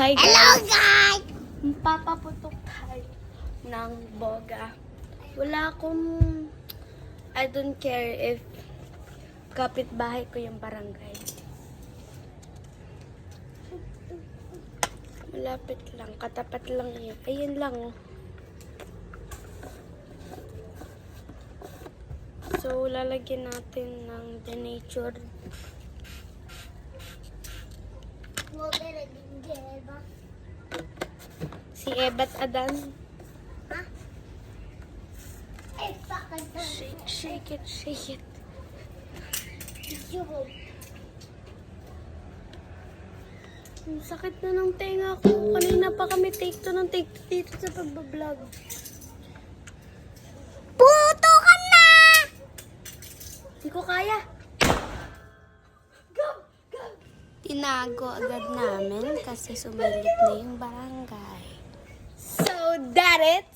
hi guys! Hello guys! Papaputok tayo ng boga. Wala akong... I don't care if kapitbahay ko yung barangay. Malapit lang, katapat lang yun. Ayun lang oh. So, lalagyan natin ng denatured. Si Ebat Adan. Shake, shake it, shake it. Ang sakit na ng tenga ko. Kanina pa kami take 2 ng take 2 dito sa pagbablog. Puto ka na! Hindi ko kaya. Go! Go! Tinago agad namin kasi sumilip na yung barangay. So, that it?